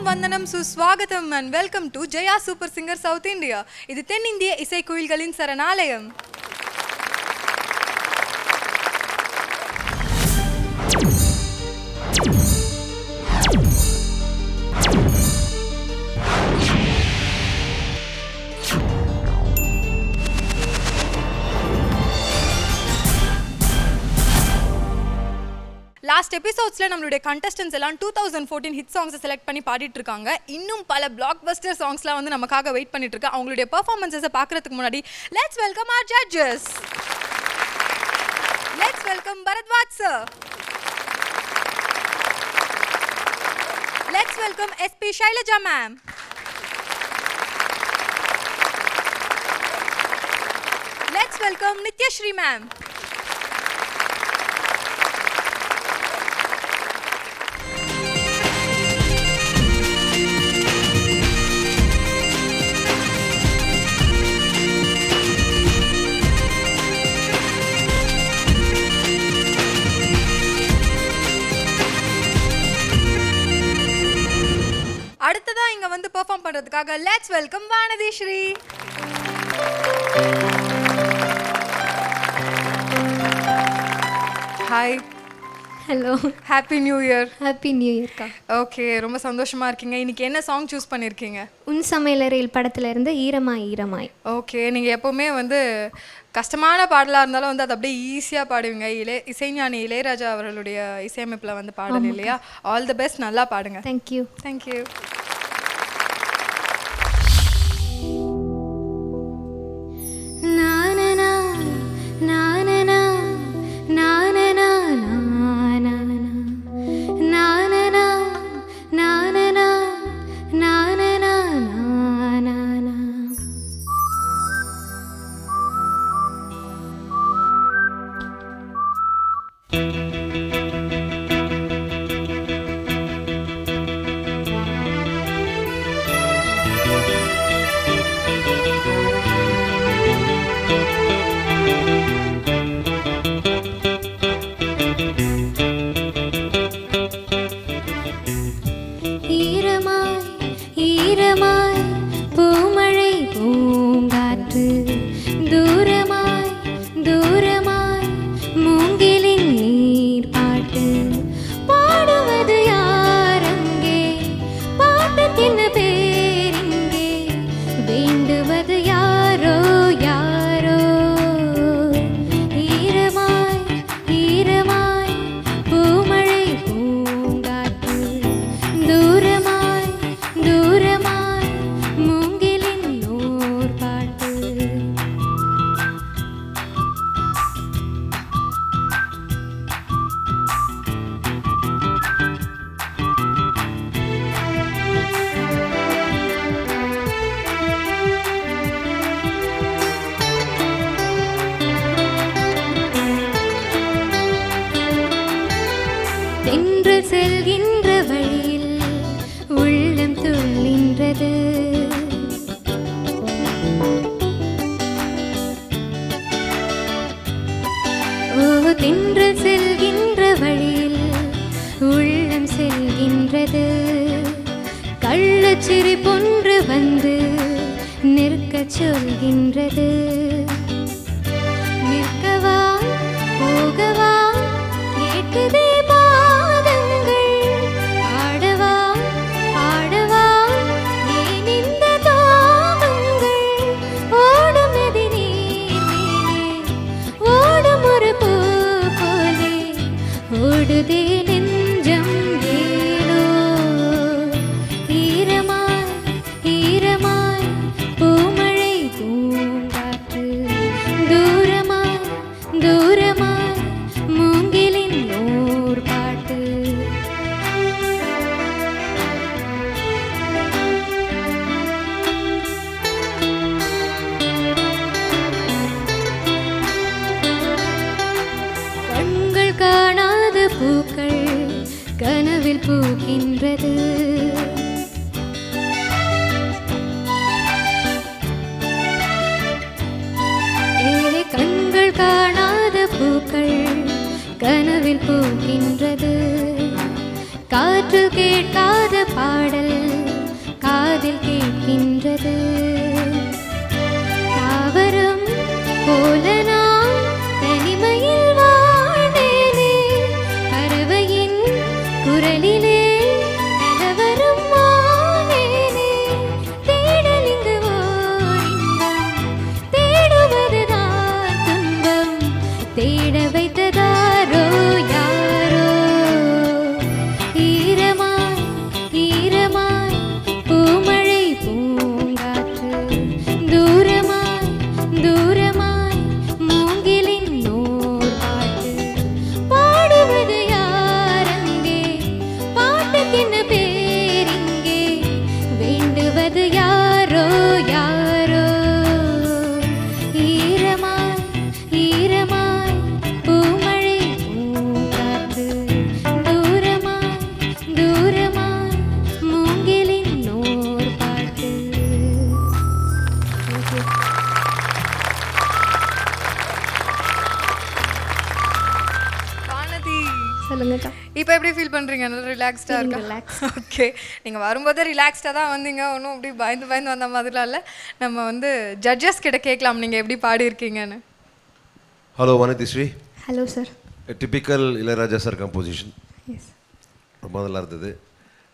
வந்தனம் சுஸ்வாகதம் and welcome to Jaya Super Singer South India. இது தென்னிந்திய இசைக்குயில்களின் சரணாலயம். லாஸ்ட் எபிசோட்ஸ்ல நம்மளுடைய கண்டஸ்டன்ஸ் எல்லாம் 2014 ஹிட் சாங்ஸை செலக்ட் பண்ணி பாடிட்டு இருக்காங்க. இன்னும் பல பிளாக் பஸ்டர் சாங்ஸ்லாம் வந்து நமக்காக வெயிட் பண்ணிட்டு இருக்கு. அவங்களுடைய பெர்ஃபார்மன்ஸை பார்க்கறதுக்கு முன்னாடி let's welcome our judges. Let's welcome Bharadwaj sir. Let's welcome SP Shailaja ma'am. Let's welcome Nithyasree ma'am. அடுத்ததா இங்க வந்து பெர்ஃபார்ம் பண்றதுக்காக let's welcome Vanathi Sri. Hi. Hello. Happy new year. Happy new இயர்க்கா. ஓகே, ரொம்ப சந்தோஷமா இருக்கீங்க. இன்னைக்கு என்ன சாங் சூஸ் பண்ணிருக்கீங்க? உன் சமையலறையில் படத்துல இருந்து ஈரமாய் ஈரமாய். ஓகே, நீங்க எப்பவுமே வந்து கஷ்டமான பாடலாக இருந்தாலும் வந்து அது அப்படியே ஈஸியாக பாடுவீங்க. இசைஞானி இளையராஜா அவர்களுடைய இசையமைப்பில் வந்து பாடல் இல்லையா? ஆல் தி பெஸ்ட், நல்லா பாடுங்க. தேங்க்யூ. தேங்க்யூ. செல்கின்ற வழியில் உள்ளம் துள்ளின்றது. ஓ, தென்றல் செல்கின்ற வழியில் உள்ளம் செல்கின்றது. கள்ளச்சிரி பொன்று வந்து நிற்க சொல்கின்றது. நிற்கவா போகவா கேட்குதே ஓடுதே நெஞ்சம் ஏனோ. ஈரமாய் ஈரமாய் பூமழை பூங்காற்று. தூரமாய் தூரமாய் மூங்கிலின் ஓர் பாட்டு. கண்கள் காணாத பூக்கள் கனவில் பூக்கின்றது. கண்கள் காணாத பூக்கள் கனவில் பூக்கின்றது. காற்று கேட்காத பாடல் காதில் கேட்கின்றது. தாவரம் போல நான் தனிமையில் வாழ்ந்தேனே, பறவையின் குரலிலே கலவரம் ஆனேனே. தேடல் இங்கு இன்பம், தேடுவதுதான் துன்பம், தேட வைத்ததாரோ யாரோ. ஈரமாய் ஈரமாய் பூமழை பூங்காற்று, தூரமாய் தூரமாய் மூங்கிலின் நூல் பாட்டு. பாடுவது யாரங்கே, பாட்டுக்கென்ன பேரிங்கே, வேண்டுவது யாரோ யாரோ. ஈரமாய் ஈரமாய் பூமழை பூங்காற்று, தூரமாய் தூரமாய் மூங்கிலின் நூல் பாட்டு. வானதி, சொல்லுங்கக்கா. இப்போ எப்படி ஃபீல் பண்ணுறீங்க? நல்லா ரிலாக்ஸ்டாக இருக்கா? ரிலாக்ஸ். ஓகே, நீங்கள் வரும்போதே ரிலாக்ஸ்டாக தான் வந்தீங்க, ஒன்றும் அப்படி பயந்து பயந்து வந்த மாதிரிலாம் இல்லை. நம்ம வந்து ஜட்ஜஸ் கிட்ட கேட்கலாம் நீங்கள் எப்படி பாடியிருக்கீங்கன்னு. Hello Vanithisri. Hello sir. Typical Ilaiyaraaja sir composition yes. ரொம்ப நல்லா இருந்தது.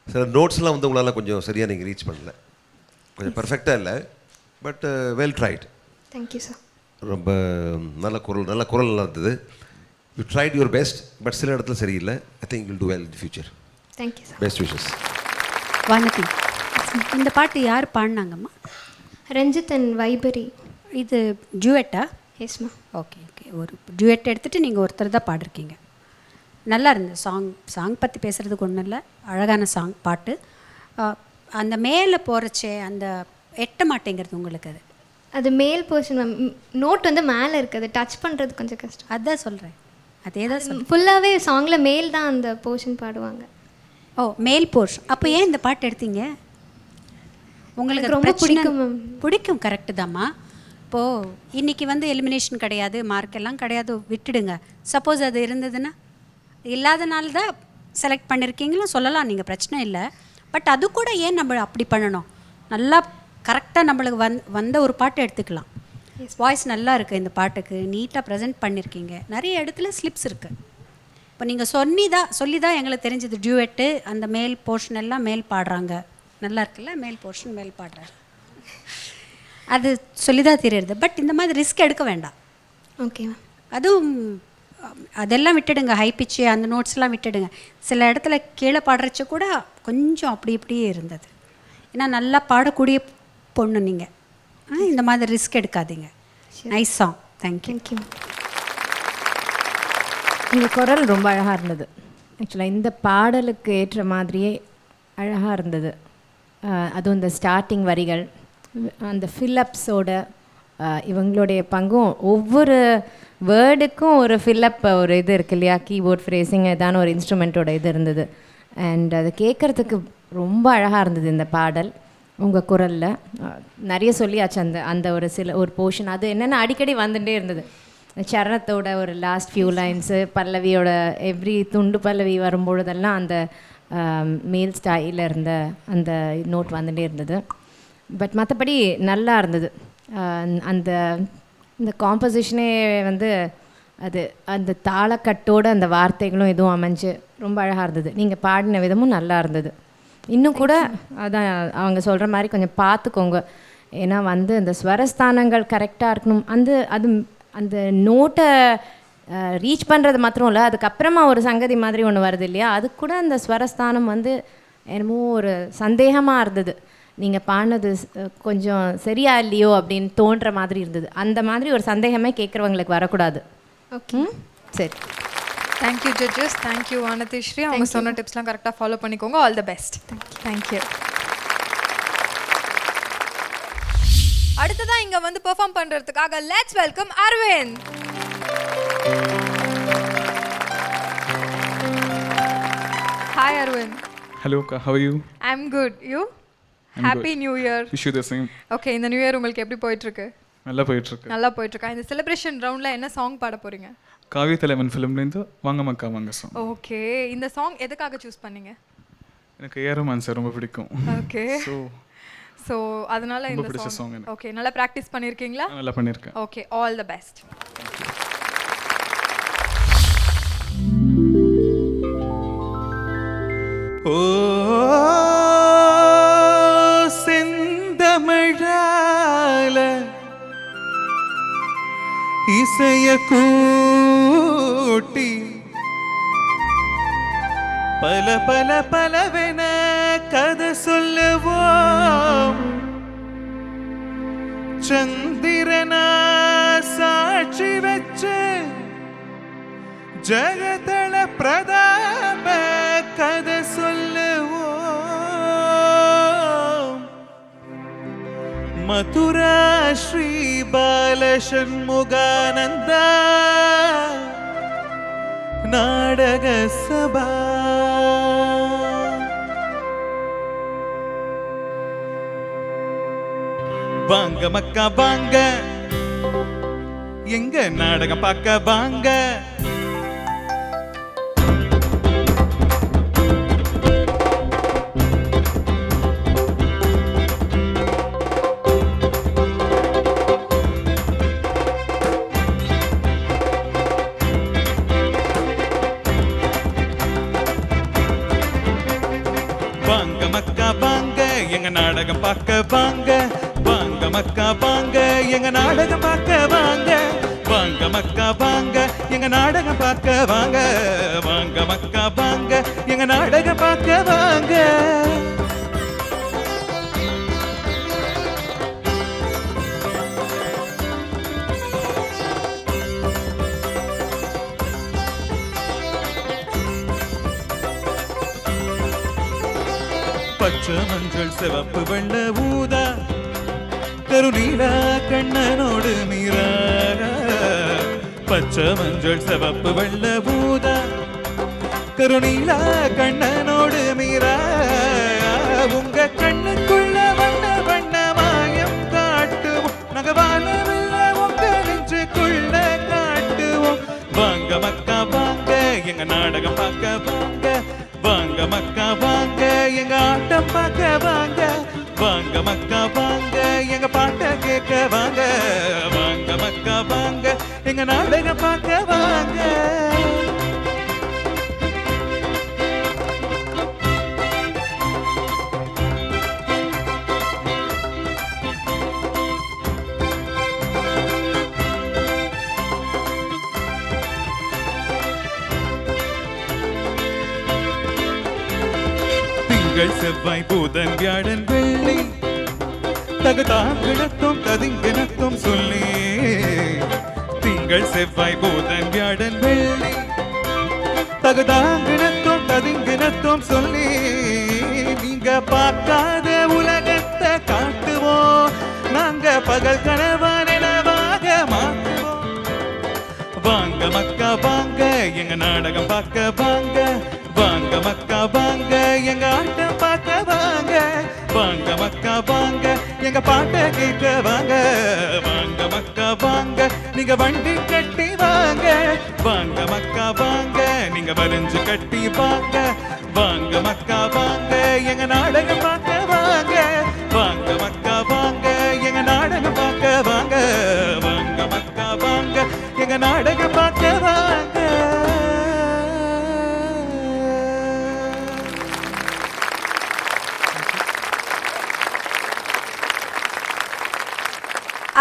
சில நோட்ஸ்லாம் வந்து உங்களால் கொஞ்சம் சரியாக நீங்கள் ரீச் பண்ணல, கொஞ்சம் பர்ஃபெக்டாக இல்லை, but well tried. Thank you sir. ரொம்ப நல்ல குரல் நல்லா இருந்தது. You tried your best, but சில இடத்துல சரியில்லை. I think will do well in future. Thank you sir. Best wishes. Vanathi, இந்த பாட்டு யார் பாடினாங்கம்மா? ரஞ்சித் அண்ட் வைபரி. இது ஜூவெட்டா? எஸ்மா. Okay okay. ஒரு ஜூவெட் எடுத்துகிட்டு நீங்கள் ஒருத்தர் தான் பாடிருக்கீங்க. நல்லா இருந்தது. சாங் பற்றி பேசுகிறதுக்கு ஒன்றும் இல்லை, அழகான சாங் பாட்டு. அந்த மேலே போகிறச்சே அந்த எட்ட மாட்டேங்கிறது உங்களுக்கு. அது மேல் போர்ஷன் மேம். நோட் வந்து மேலே இருக்குது, டச் பண்ணுறது கொஞ்சம் கஷ்டம். அதான் சொல்கிறேன், அதே தான் சொல்கிறேன். ஃபுல்லாகவே சாங்கில் மேல் தான் அந்த போர்ஷன் பாடுவாங்க. ஓ, மேல் போர்ஷன். அப்போ ஏன் இந்த பாட்டு எடுத்தீங்க? உங்களுக்கு எனக்கு ரொம்ப பிடிக்கும் மேம். பிடிக்கும், கரெக்டு தாம்மா. இப்போது இன்றைக்கி வந்து எலிமினேஷன் கிடையாது, மார்க் எல்லாம் கிடையாது, விட்டுடுங்க. சப்போஸ் அது இருந்ததுன்னா, இல்லாதனால தான் செலக்ட் பண்ணியிருக்கீங்களோ சொல்லலாம், நீங்கள் பிரச்சனை இல்லை. பட் அது கூட ஏன் நம்ம அப்படி பண்ணணும்? நல்லா கரெக்டாக நம்மளுக்கு வந்த ஒரு பாட்டு எடுத்துக்கலாம். வாய்ஸ் நல்லா இருக்குது இந்த பாட்டுக்கு, நீட்டாக ப்ரெசென்ட் பண்ணியிருக்கீங்க. நிறைய இடத்துல ஸ்லிப்ஸ் இருக்குது. இப்போ நீங்கள் சொல்லி தான் எங்களுக்கு தெரிஞ்சது டியூவெட்டு, அந்த மேல் போர்ஷன் எல்லாம் மேல் பாடுறாங்க. நல்லா இருக்குல்ல, மேல் போர்ஷன் மேல் பாடுறாரு, அது சொல்லி தான் தெரியுது. பட் இந்த மாதிரி ரிஸ்க் எடுக்க வேண்டாம். Okay ma'am. அதுவும் அதெல்லாம் விட்டுடுங்க, ஹை பிச்சு அந்த நோட்ஸ்லாம் விட்டுடுங்க. சில இடத்துல கீழே பாடுறச்ச கூட கொஞ்சம் அப்படி இப்படியே இருந்தது. ஏன்னா நல்லா பாடக்கூடிய பொண்ணு நீங்கள், இந்த மாதிரி ரிஸ்க் எடுக்காதீங்க. Nice song. தேங்க்யூ. தேங்க்யூ. உங்கள் குரல் ரொம்ப அழகாக இருந்தது. ஆக்சுவலாக இந்த பாடலுக்கு ஏற்ற மாதிரியே அழகாக இருந்தது. அதுவும் இந்த ஸ்டார்டிங் வரிகள், அந்த ஃபில்லப்ஸோட இவங்களுடைய பங்கும், ஒவ்வொரு வேர்டுக்கும் ஒரு ஃபில்லப் ஒரு இது இருக்கு இல்லையா, கீபோர்ட் ஃப்ரேசிங் ஏதான ஒரு இன்ஸ்ட்ருமெண்ட்டோட இது இருந்தது. அண்ட் அது கேட்குறதுக்கு ரொம்ப அழகாக இருந்தது இந்த பாடல். உங்கள் குரலில் நிறைய சொல்லியாச்சு அந்த ஒரு போர்ஷன். அது என்னென்ன அடிக்கடி வந்துகிட்டே இருந்தது. சரணத்தோட ஒரு லாஸ்ட் ஃபியூ லைன்ஸு, பல்லவியோட எவ்ரி துண்டு பல்லவி வரும்பொழுதெல்லாம் அந்த மேல் ஸ்டைலில் இருந்த அந்த நோட் வந்துகிட்டே இருந்தது. பட் மற்றபடி நல்லா இருந்தது. இந்த காம்போசிஷனே வந்து அது அந்த தாளக்கட்டோட அந்த வார்த்தைகளும் எதுவும் அமைஞ்சு ரொம்ப அழகாக இருந்தது. நீங்கள் பாடின விதமும் நல்லா இருந்தது. இன்னும் கூட அதான் அவங்க சொல்கிற மாதிரி கொஞ்சம் பார்த்துக்கோங்க. ஏன்னா வந்து அந்த ஸ்வரஸ்தானங்கள் கரெக்டாக இருக்கணும். அந்த நோட்டை ரீச் பண்ணுறது மாத்திரம் இல்லை, அதுக்கப்புறமா ஒரு சங்கதி மாதிரி ஒன்று வருது இல்லையா, அது கூட அந்த ஸ்வரஸ்தானம் வந்து என்னமோ ஒரு சந்தேகமாக இருந்தது. நீங்கள் பாடினது கொஞ்சம் சரியா இல்லையோ அப்படின்னு தோன்ற மாதிரி இருந்தது. அந்த மாதிரி ஒரு சந்தேகமே கேட்குறவங்களுக்கு வரக்கூடாது. ஓகே சரி. Thank you judges. தேங்க்யூ வானதிஸ்ரீ. அவங்க சொன்ன டிப்ஸ்லாம் கரெக்டாக ஃபாலோ பண்ணிக்கோங்க. All the best. தேங்க்யூ. அடுத்ததான் இங்கே வந்து பெர்ஃபார்ம் பண்ணுறதுக்காக let's welcome Aravind. Hi Aravind. Hello, how are you? I'm good. You? I'm Happy good. New Year. Wish you the same. Okay, இந்த நியூ இயர் உங்களுக்கு எப்படி போயிட்டுருக்கு? நல்லா போயிட்டு இருக்கு. நல்லா போயிட்டுருக்கா? இந்த செலிப்ரேஷன் ரவுண்டில் என்ன சாங் பாட போகிறீங்க? காவிய தலைவன் ஃபிலிம்லேருந்து வாங்க மக்கா வாங்க சாங். ஓகே, இந்த சாங் எதுக்காக சூஸ் பண்ணீங்க? எனக்கு ஏஆர் ரஹ்மான் சார் ரொம்ப பிடிக்கும். ஓகே. ஸோ ஸோ அதனால ரொம்ப இந்த பிடிச்ச song சாங் எனக்கு. ஓகே நல்லா ப்ராக்டிஸ் பண்ணியிருக்கீங்களா? நல்லா பண்ணியிருக்கேன். Okay, all the best. ஓ செந்தமிழால இசைய கூட்டி பல பல பலவென கதை சொல்லுவோம். சந்திரனா சாட்சி வச்சு ஜெகதள பிரதாப கதை சொல்லுவோம். மதுரா ஸ்ரீ பாலசண்முகானந்தா நாடக சபா. வாங்க மக்கா வாங்க, எங்க நாடகம் பார்க்க வாங்க. வாங்க மக்கா வாங்க, எங்க நாடகம் பார்க்க வாங்க. வாங்க மக்கா வாங்க, எங்க நாடகம் பார்க்க வாங்க. வாங்க மக்கா வாங்க, எங்க நாடகம் பார்க்க வாங்க. வாங்க மக்கா வாங்க, எங்க நாடகம் பார்க்க வாங்க. பச்சை மஞ்சள் சிவப்பு வெள்ள ஊதா கருநீலா கண்ணனோடு மீரா. பச்சை மஞ்சள் சிவப்பு வெள்ள ஊதா கருநீலா கண்ணனோடு மீரா. உங்க கண்ணுக்குள்ள வண்ண வண்ண மாயம் காட்டுவோம். நாங்க வாழவில்ல உங்க நெஞ்சுக்குள்ள காட்டுவோம். வாங்க மக்கா வாங்க, எங்க நாடகம் பார்க்க வாங்க. வாங்க மக்கா வாங்க, எங்க ஆட்டம் பார்க்க வாங்க. வாங்க மக்கா வாங்க, எங்க பாட்ட கேட்க வாங்க. வாங்க மக்கா வாங்க, எங்க நாடகம் பார்க்க வாங்க. திங்கள் செவ்வாய் புதன் வியாழன் வெள்ளி தகுதாங்கிடத்தும் கதிங்கினத்தும் சொல்லி. திங்கள் செவ்வாய் புதன் வியாழன் வெள்ளி தகுதாங்கினத்தும் கதிங்கினத்தும் சொல்லி. நீங்க பார்க்காத உலகத்தை காட்டுவோம். நாங்க பகல் கனவா நினைவாக மாற்றுவோம். வாங்க மக்கா வாங்க, எங்க நாடகம் பார்க்க வாங்க. வாங்க மக்கா வாங்க, எங்க ஆட்டம் பார்க்க வாங்க. வாங்க மக்கா வாங்க, எங்க பாட்ட கேட்க வாங்க. வாங்க மக்கா வாங்க, நீங்க வண்டி கட்டி வாங்க. வாங்க மக்கா வாங்க, நீங்க வரைஞ்சு கட்டி வாங்க. வாங்க மக்கா வாங்க, எங்க நாடகம் பார்க்க வாங்க. வாங்க மக்கா வாங்க, எங்க நாடகம் பார்க்க வாங்க. வாங்க மக்கா வாங்க, எங்க நாடகம் பார்க்க வாங்க.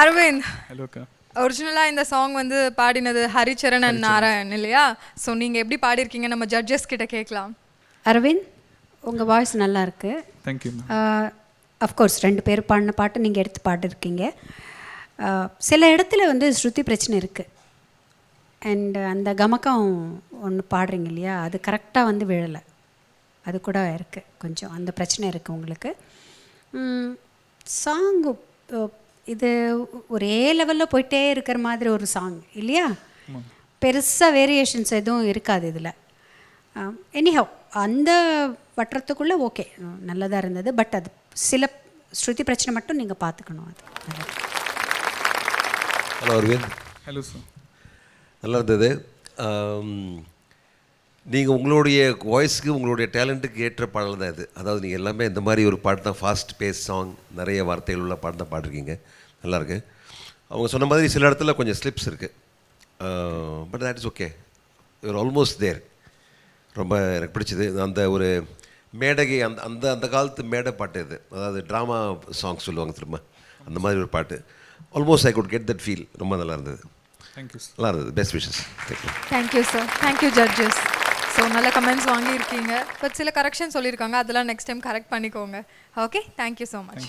அரவிந்த், ஹலோ அக்கா. ஒரிஜினலாக இந்த சாங் வந்து பாடினது ஹரிச்சரன் அண்ட் நாராயண் இல்லையா? ஸோ நீங்கள் எப்படி பாடியிருக்கீங்க நம்ம ஜட்ஜஸ் கிட்ட கேட்கலாம். அரவிந்த், உங்கள் வாய்ஸ் நல்லா இருக்கு. Thank you ma'am. அஃப்கோர்ஸ் 2 பேர் பாடின பாட்டு நீங்கள் எடுத்து பாடிருக்கீங்க. சில இடத்துல வந்து ஸ்ருதி பிரச்சனை இருக்குது. அண்ட் அந்த கமக்கம் ஒன்று பாடுறீங்க இல்லையா, அது கரெக்டாக வந்து விழலை. அது கூட இருக்குது, கொஞ்சம் அந்த பிரச்சனை இருக்குது உங்களுக்கு. சாங்கு இது ஒரே லெவலில் போயிட்டே இருக்கிற மாதிரி ஒரு சாங் இல்லையா? பெருசாக வேரியேஷன்ஸ் எதுவும் இருக்காது இதில். எனிஹவ் அந்த வட்டத்துக்குள்ளே ஓகே நல்லதாக இருந்தது. பட் அது சில ஸ்ருதி பிரச்சனை மட்டும் நீங்கள் பார்த்துக்கணும். அது ஹலோ அரவிந்த். Hello sir. நல்லா இருந்தது. நீங்கள் உங்களுடைய வாய்ஸ்க்கு உங்களுடைய டேலண்ட்டுக்கு ஏற்ற பாடல் தான் இது. அதாவது நீங்கள் எல்லாமே இந்த மாதிரி ஒரு பாட்டு தான், ஃபாஸ்ட் பேஸ் சாங், நிறைய வார்த்தைகள் உள்ள பாட்டு தான் பாடிருக்கீங்க. நல்லாயிருக்கு. அவங்க சொன்ன மாதிரி சில இடத்துல கொஞ்சம் ஸ்லிப்ஸ் இருக்குது, but that is okay. You're almost there. ரொம்ப எனக்கு பிடிச்சது அந்த ஒரு மேடகை, அந்த அந்த அந்த காலத்து மேடை பாட்டு இது. அதாவது ட்ராமா சாங் சொல்லுவாங்க திரும்ப, அந்த மாதிரி ஒரு பாட்டு. Almost I could get that feel. ரொம்ப நல்லா இருந்தது. தேங்க்யூ. நல்லா இருந்தது. Best wishes. Thank you. Thank you sir. Thank you judges. So நல்ல கமெண்ட்ஸ் வாங்கியிருக்கீங்க, பட் சில கரெக்ஷன் சொல்லியிருக்காங்க, அதெல்லாம் நெக்ஸ்ட் டைம் கரெக்ட் பண்ணிக்கோங்க. Okay, thank you so much.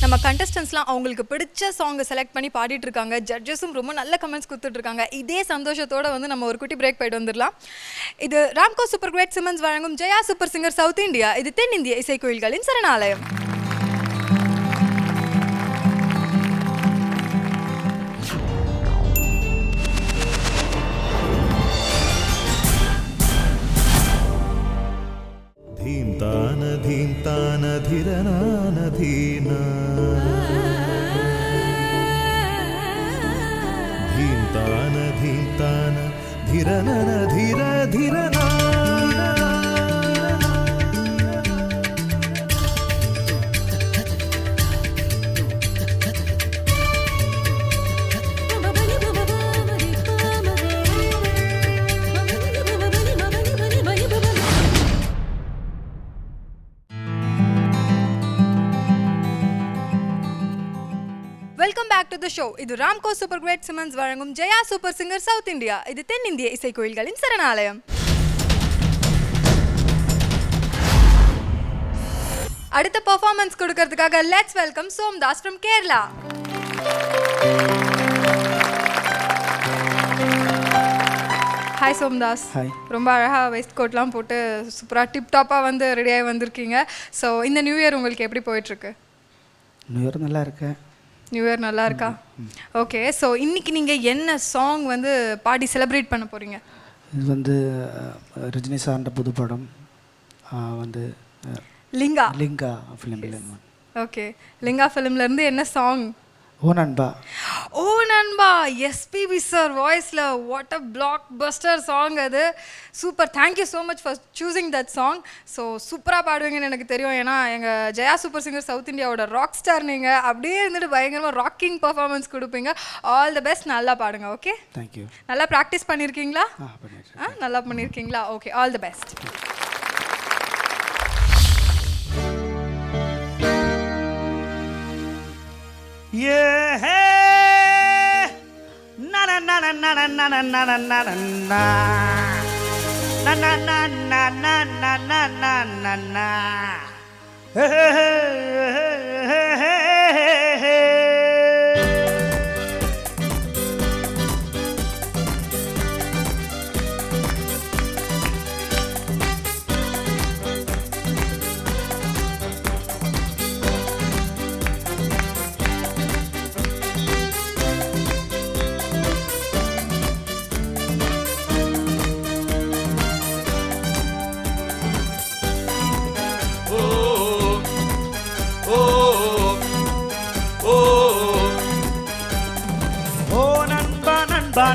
நம்ம கண்டஸ்டன்ஸ்லாம் அவங்களுக்கு பிடிச்ச சாங்கை செலக்ட் பண்ணி பாடிட்டு இருக்காங்க. ஜட்ஜஸும் ரொம்ப நல்ல கமெண்ட்ஸ் கொடுத்துட்டு இருக்காங்க. இதே சந்தோஷத்தோட வந்து நம்ம ஒரு குட்டி பிரேக் போயிட்டு வந்துடலாம். இது ராம்கோ சூப்பர் கிரேட் சிமெண்ட்ஸ் வழங்கும் Jaya super singer south India. இது தென்னிந்திய இசைக்கோயில்களின் சரணாலயம். ಧೀಂತಾನ ಧೀಂತಾನ ಧಿರನಾನ ಧೀನ ಧೀಂತಾನ ಧೀಂತಾನ ಧಿರನನ ಧಿರ ಧಿರನ welcome back to the show. இது ராம்கோ சூப்பர் கிரேட் சிமெண்ட்ஸ் வழங்கும் Jaya super singer south India. இது தென்னிந்திய இசைக்கோயில்களின் சரணாலயம். அடுத்த பெர்ஃபார்மன்ஸ் கொடுக்கிறதுக்காக let's welcome Somdas from Kerala. Hi Somdas. Hi. ரொம்ப அழகாக வெஸ்ட் கோட்லாம் போட்டு சூப்பராக டிப் டாப்பாக வந்து ரெடியாகி வந்திருக்கீங்க. ஸோ இந்த நியூ இயர் உங்களுக்கு எப்படி போயிட்டுருக்கு? நியூ இயர் நல்லா இருக்கேன். நியூ இயர் நல்லா இருக்கா? ஓகே. ஸோ இன்னைக்கு நீங்கள் என்ன சாங் வந்து பாடி செலிப்ரேட் பண்ண போகிறீங்க? இது வந்து ரஜினி சார்ன்ற புது படம் வந்து லிங்கா. லிங்கா ஃபிலிமில். ஓகே. லிங்கா ஃபிலிம்லேருந்து என்ன சாங்? ஓ நண்பா. ஓ நண்பா, எஸ்பிபி சார் வாய்ஸில். What a blockbuster song அது. Super. Thank you so much for choosing that song. So சூப்பராக பாடுவீங்கன்னு எனக்கு தெரியும். ஏன்னா எங்கள் ஜெயா சூப்பர் சிங்கர் சவுத் இந்தியாவோட ராக் ஸ்டார் நீங்கள். அப்படியே இருந்துட்டு பயங்கரமாக ராக்கிங் பர்ஃபார்மன்ஸ் கொடுப்பீங்க. All the best. நல்லா பாடுங்க. ஓகே. தேங்க்யூ. நல்லா ப்ராக்டிஸ் பண்ணியிருக்கீங்களா? பண்ணிடுறேன். நல்லா பண்ணியிருக்கீங்களா? ஓகே. All the best.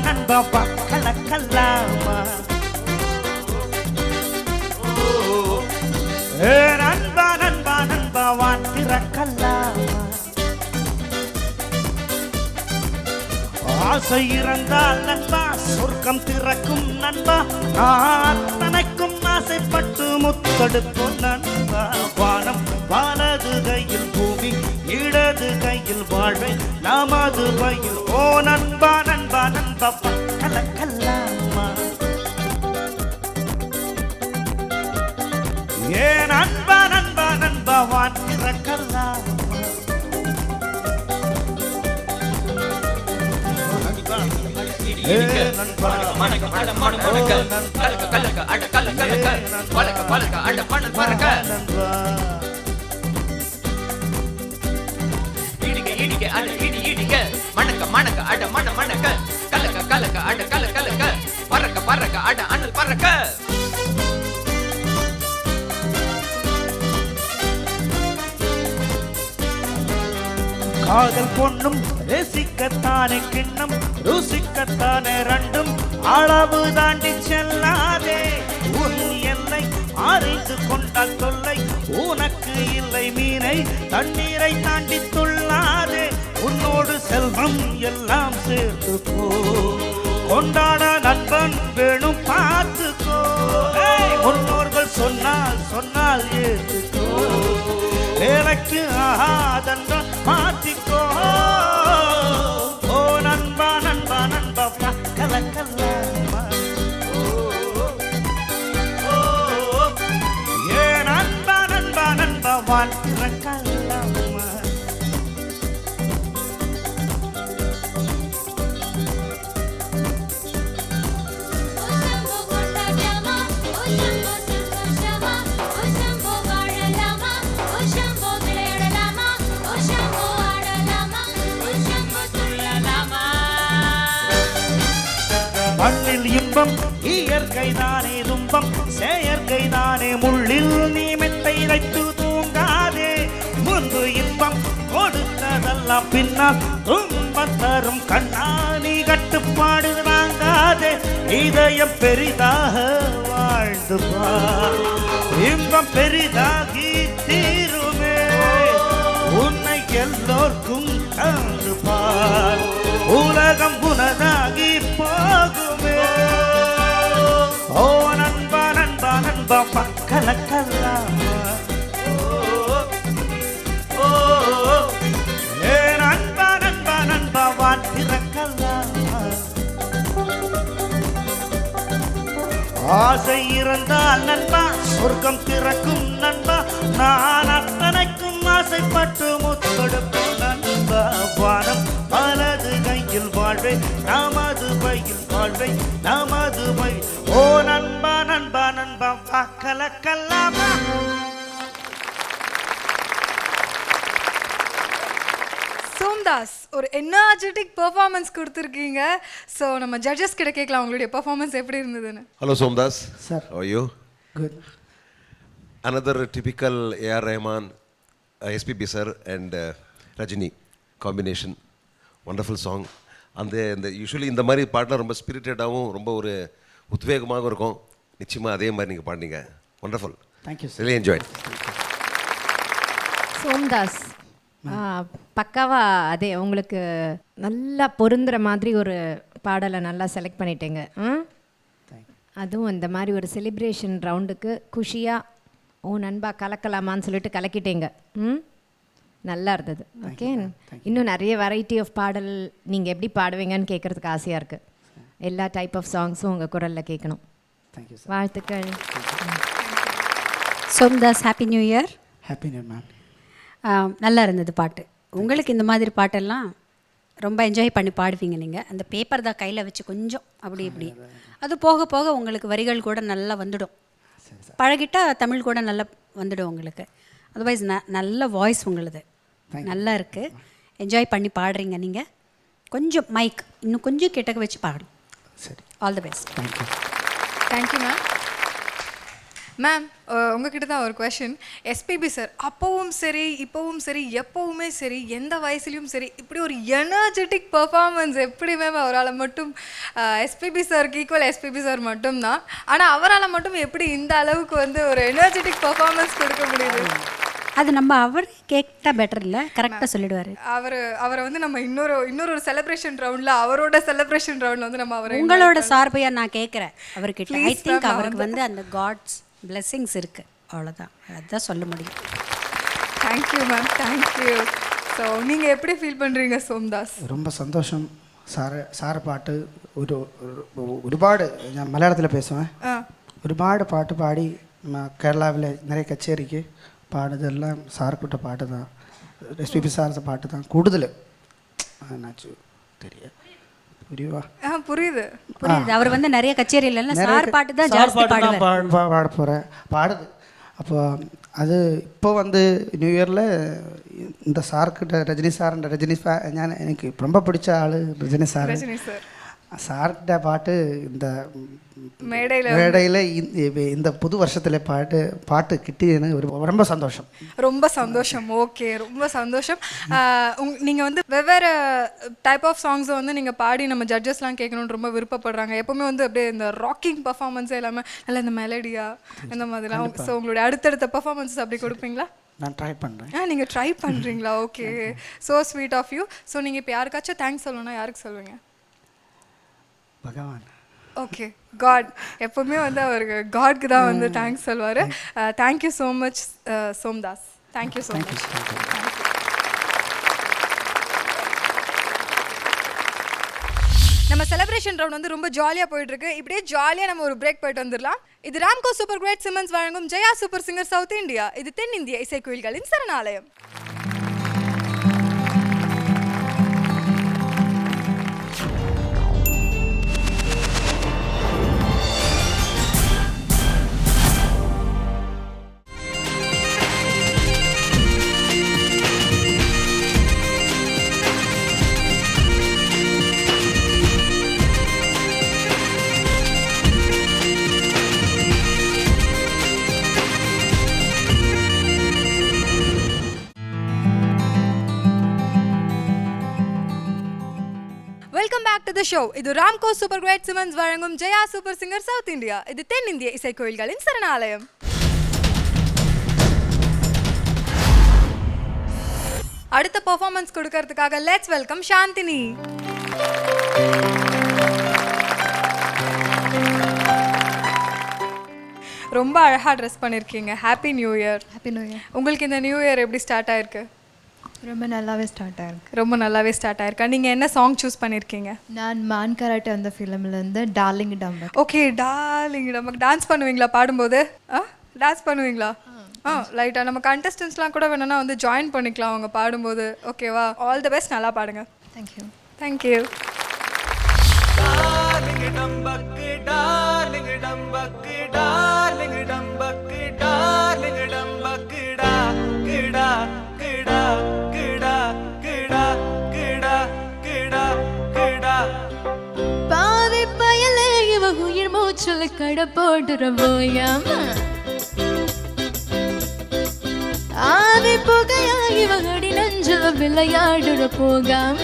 நண்பா பக்கலக்கல்லாமா நண்பா நண்பா நண்பா வான் திறக்கல்லாமா ஆசை இருந்தால் நண்பா சொர்க்கம் திறக்கும் நண்பா அத்தனைக்கும் ஆசைப்பட்டு முத்தெடுக்கும் நண்பா வானம் வலது கையில் பூமி இடது கையில் வாழ்வை நமது கையில் ஓ நண்பா நண்பா நண்பா பக்கலக்கல்லாமா ஏ நண்பா நண்பா நண்பா வான் திறக்கல்லாமா காதல் பொண்ணும் ரசிக்கத்தானே கிண்ணம் ருசிக்கத்தானே ரெண்டும் அளவு தாண்டி செல்லாதே உன் எல்லை அறிந்து கொண்டால் தொல்லை உனக்கு இல்லை மீனை தண்ணீரை தாண்டி துள்ளாதே உன்னோடு செல்வம் எல்லாம் சேர்த்துக்கோ கொண்டாட நண்பன் வேணும் பார்த்துக்கோ முன்னோர்கள் சொன்னால் ஏற்றுக்கோ வேலைக்கு ஆகாதன்ற மாற்றிக்கோ ஓ நண்பா நண்பா நண்பா கலக்கல்லாமா ஏ நண்பா நண்பா நண்பா வாழ்க்கல்லாமா மண்ணில் இன்பம் இயற்கைதானே துன்பம் செயற்கைதானே முள்ளில் நீ மெத்தை வைத்து தூங்காதே முன்பு இன்பம் கொடுத்ததெல்லாம் பின்னால் துன்பம் தரும் கண்ணா நீ கட்டுப்பாடு வாங்காதே இதயம் பெரிதாக வாழ்ந்து பார் இன்பம் பெரிதாகி தீருமே உன்னை எல்லோர்க்கும் தந்து பார் உலகம் உனதாகி போகுமே ஓ நண்பா நண்பா நண்பா மக்களக்கல்லாமா ஓ ஏ நண்பா நண்பா நண்பா வாட்டிறக்கல்லாமா ஆசை இருந்தால் நண்பா சொர்க்கம் திறக்கும் நண்பா நான் அத்தனைக்கும் ஆசைப்பட்டு முத்தெடுப்போம் நண்பா வானம் பலது கையில் வாழ்வை நமது பையில் வாழ்வை நமது பை ஓ நண்பா நண்பா நண்பா வாக்கலக்கல்லாமா சோம்தாஸ் ஒரு எனர்ஜெட்டிக் பெர்ஃபார்மன்ஸ் கொடுத்துருக்கீங்க. ஸோ நம்ம ஜட்ஜஸ் கிட்ட கேட்கலாம் உங்களுடைய பெர்ஃபார்மன்ஸ் எப்படி இருந்ததுன்னு. Hello Somdas sir. how are you? Good. Another typical A.R. Rahman, SPB sir and Rajini combination. Wonderful song. அந்த யூஸ்வலி இந்த மாதிரி பாட்டெலாம் ரொம்ப ஸ்பிரிட்டடாகவும் ரொம்ப ஒரு உத்வேகமாகவும் இருக்கும். நிச்சயமாக அதே மாதிரி நீங்கள் பாடினீங்க. Wonderful. Thank you sir. Really enjoy. Somdas பக்காவா அதே உங்களுக்கு நல்லா பொருந்துற மாதிரி ஒரு பாடலை நல்லா செலக்ட் பண்ணிட்டேங்க. அதுவும் இந்த மாதிரி ஒரு செலிப்ரேஷன் ரவுண்டுக்கு குஷியாக ஓ நண்பா கலக்கலாமான்னு சொல்லிட்டு கலக்கிட்டேங்க. நல்லா இருந்தது. ஓகே, இன்னும் நிறைய வெரைட்டி ஆஃப் பாடல் நீங்கள் எப்படி பாடுவீங்கன்னு கேட்குறதுக்கு ஆசையாக இருக்குது. எல்லா டைப் ஆஃப் சாங்ஸும் உங்கள் குரலில் கேட்கணும். Thank you sir. வாழ்த்துக்கள். Somdas happy new year. Happy new ma'am. நல்லா இருந்தது பாட்டு. உங்களுக்கு இந்த மாதிரி பாட்டெல்லாம் ரொம்ப என்ஜாய் பண்ணி பாடுவீங்க நீங்கள். அந்த பேப்பர் தான் கையில் வச்சு கொஞ்சம் அப்படி இப்படி அது போக போக உங்களுக்கு வரிகள் கூட நல்லா வந்துடும். பழகிட்டால் தமிழ் கூட நல்லா வந்துடும் உங்களுக்கு. அதர்வைஸ் நல்ல வாய்ஸ் உங்களுது நல்லா இருக்குது. என்ஜாய் பண்ணி பாடுறீங்க நீங்கள். கொஞ்சம் மைக் இன்னும் கொஞ்சம் கிட்டக்க வச்சு பாடு. சரி. All the best. Thank you. Thank you ma'am. Ma'am உங்ககிட்ட தான் ஒரு கொஷின். எஸ்பிபி சார் அப்போவும் சரி இப்போவும் சரி எப்போவுமே சரி எந்த வயசுலையும் சரி இப்படி ஒரு எனர்ஜெட்டிக் பர்ஃபார்மன்ஸ் எப்படி மேம் அவரால் மட்டும் எஸ்பிபி சாருக்கு ஈக்குவல் எஸ்பிபி சார் மட்டும்தான். ஆனால் அவரால் மட்டும் எப்படி இந்த அளவுக்கு வந்து ஒரு எனர்ஜெட்டிக் பர்ஃபார்மன்ஸ் கொடுக்க முடியுது? அது நம்ம அவர் கேட்டால் பெட்டர் இல்லை, கரெக்டாக சொல்லிடுவார். அவரை வந்து நம்ம இன்னொரு செலிப்ரேஷன் ரவுண்டில் அவரோட செலிப்ரேஷன் ரவுண்டில் வந்து நம்ம அவரை உங்களோட சார்பையாக நான் கேட்குறேன் அவர்கிட்ட. ஐ திங்க் அவருக்கு வந்து அந்த காட்ஸ் பிளெஸ்ஸிங்ஸ் இருக்குது, அவ்வளோதான். அதுதான் சொல்ல முடியும். Thank you ma'am, thank you. ஸோ நீங்கள் எப்படி ஃபீல் பண்ணுறீங்க சோம்தாஸ்? ரொம்ப சந்தோஷம். സാറ് പാട്ട് ഒരുപാട് ഞാൻ മലയാളത്തിൽ പേസുവേൻ. ഒരുപാട് പാട്ട് പാടി കേരളാവിലെ നിറയെ കച്ചേരിക്ക് പാടുന്നതെല്ലാം സാർക്കിட்ட பாட்டு தான். எஸ்பிபி சார் பாட்டு தான் கூடுதல். என்னாச்சு தெரிய புரியுவா? புரியுது புரியுது. அவர் வந்து நிறைய கச்சேரியில சார் பாட்டு தான் ஜாஸ்தி பாட போகிறேன் பாடுது. அப்போ அது இப்போ வந்து நியூ இயரில் இந்த சார்க்கிட்ட ரஜினி சார் ഞാൻ എനിക്ക് ரொம்ப பிடிச்ச ஆள் ரஜினி சார். சார்கிட்ட பாட்டு இந்த மேடையில் இந்த புது வருஷத்தில் பாட்டு கிட்டியன்னு ரொம்ப சந்தோஷம். ரொம்ப சந்தோஷம். ஓகே, ரொம்ப சந்தோஷம். நீங்கள் வந்து வெவ்வேறு டைப் ஆஃப் சாங்ஸை வந்து நீங்கள் பாடி நம்ம ஜட்ஜஸ்லாம் கேட்கணுன்னு ரொம்ப விருப்பப்படுறாங்க. எப்போவுமே வந்து அப்படியே இந்த ராக்கிங் பர்ஃபார்மன்ஸே இல்லாமல் நல்லா இந்த மெலடியா இந்த மாதிரிலாம். ஸோ உங்களுடைய அடுத்தடுத்த பர்ஃபார்மன்ஸஸ் அப்படி கொடுப்பீங்களா? நான் ட்ரை பண்ணுறேன். நீங்கள் ட்ரை பண்ணுறீங்களா? Okay, so sweet of you. So நீங்கள் இப்போ யாருக்காச்சும் தேங்க்ஸ் சொல்லணும்னா யாருக்கு சொல்லுவீங்க? பகவான். Okay, god. எப்போவுமே வந்து அவருக்கு காட்க்கு தான் வந்து தேங்க்ஸ் சொல்வார். Thank you so much Somdas. Thank you so much. நம்ம செலிப்ரேஷன் ரவுண்ட் வந்து ரொம்ப ஜாலியாக போயிட்டுருக்கு. இப்படியே ஜாலியாக நம்ம ஒரு பிரேக் போயிட்டு வந்துடலாம். இது ராம்கோ சூப்பர் கிரேட் சிமெண்ட்ஸ் வழங்கும் Jaya super singer south India. இது தென்னிந்திய இசைக்குயில்களின் சரணாலயம். Welcome back to the show. இது ராம்கோ சூப்பர் கிரேட் சிமெண்ட்ஸ் வழங்கும் Jaya super singer south India. இது தென்னிந்திய இசைக்கோயில்களின் சரணாலயம். அடுத்த பெர்ஃபார்மன்ஸ் கொடுக்கறதுக்காக லெட்ஸ் வெல்கம் சாந்தினி. ரொம்ப அழகாக ட்ரெஸ் பண்ணியிருக்கீங்க. Happy new year. Happy new year. உங்களுக்கு இந்த நியூ இயர் எப்படி ஸ்டார்ட் ஆயிருக்கு? ரொம்ப நல்லாவே ஸ்டார்ட் ஆயிருக்கு. ரொம்ப நல்லாவே ஸ்டார்ட் ஆயிருக்கா. நீங்கள் என்ன சாங் சூஸ் பண்ணியிருக்கீங்க? நான் மான் கராட்டே அந்த ஃபிலிம்லேருந்து darling Dambak. Okay, darling Dambak. Dance பண்ணுவீங்களா பாடும்போது? டான்ஸ் பண்ணுவீங்களா? லைட்டாக நம்ம கண்டஸ்டன்ஸ்லாம் கூட வேணும்னா வந்து ஜாயின் பண்ணிக்கலாம் அவங்க பாடும்போது. ஓகேவா? All the best. நல்லா பாடுங்க. Thank you. Thank you. Darling Dambakku darling Dambakku darling Dambakku darling Dambakku டா கிடா கிடா கிடா கிடா கிடா கிடா கிடா பாவி பயலே இவ உயிர் மூச்சுல கடை போடுற போயாமா ஆவி புகையா இவ அடி நஞ்சுல விளையாடுற போகாம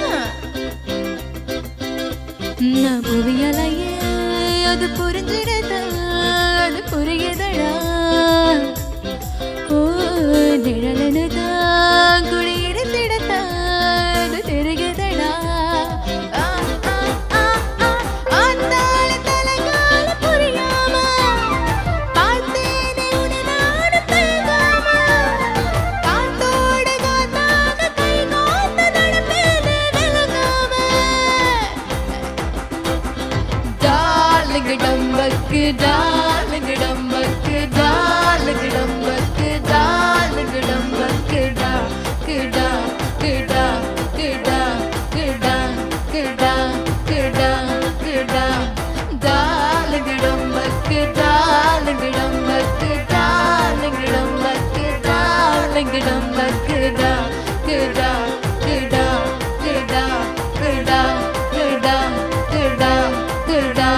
நான் புரியலையே அது புரிஞ்சிடதா அது புரியுதடா ஓ நிழலனுதான் குடியிருத்திடத்தா அது தெரியுதடா ஆத்தாள தலைகால புரியாம பார்த்தேனே உன்னை நானும் தேங்காம காத்தோட காத்தாக கை கோத்து நடப்பேனே விலகாம darling Dambakku darling Dambakku darling Dambakku darling Dambakku டா கிடா கிடா கிடா கிடா கிடா கிடா கிடா darling Dambakku darling Dambakku darling Dambakku darling Dambakku டா கிடா கிடா கிடா கிடா கிடா கிடா கிடா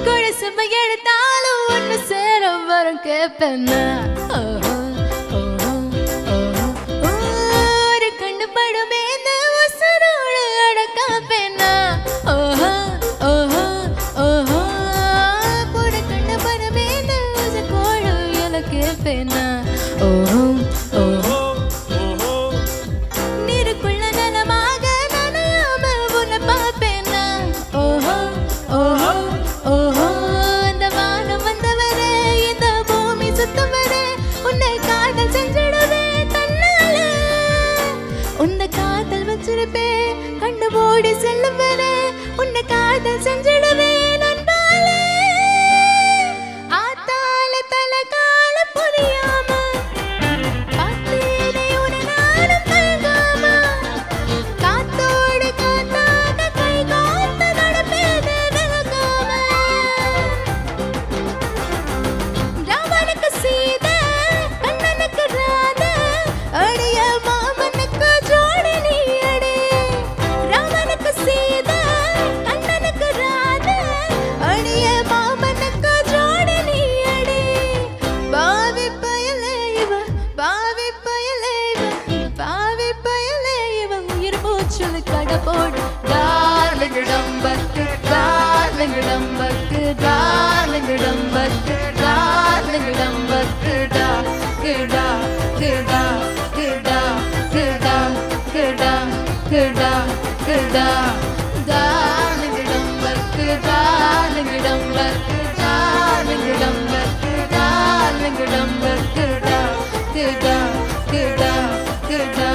குழசுமை எடுத்தாலும் ஒன்று சேர வரும் கேப்பேன்னா ஒரு கண்ணு படமே இந்த உசுரோடு அடக்காப்பேன்னா ஓஹோ ஓஹோ ஓஹோ போட கண்ணு படமே இந்த உசு கோடு என கேப்பேன்னா ஓஹோ ஓஹோ நீருக்குள்ள நலமாக நனையாம உன்னை பார்ப்பேன்னா ஓஹோ ஓஹோ ஓஹோ அந்த வானம் வந்தவரே இந்த பூமி சுத்தவரே உன்னை காதல் செஞ்சிடவே தன்னால உன்னை காதல் வச்சிருப்பே கண்டு ஓடி செல்லுவரே உன்னை காதல் செஞ்சிடுவேன் அன்பாலே ஆத்தால தல கால புரியாம பார்த்தேனே ஒரு நாளும் தயங்காம காத்தோடு காத்தாக கை கோர்த்து நடப்பேனே விலகாம ராமனுக்கு சீதை கண்ணனுக்கு ராதை அடிய மாமனுக்கு ஜோடி நீ அடி ராமனுக்கு சீதை கண்ணனுக்கு ராதை அடிய மாமனுக்கு ஜோடி நீ அடி பாவி பயலே இவ பாவி பயலே இவ பாவி பயலே இவ உயிர் மூச்சுல கடை போடு darling Dambakku darling Dambakku darling Dambakku darling Dambakku டா கிடா கிடா கிடா கிடா கிடா கிடா கிடா darling Dambakku darling Dambakku darling Dambakku darling Dambakku டா கிடா கிடா கிடா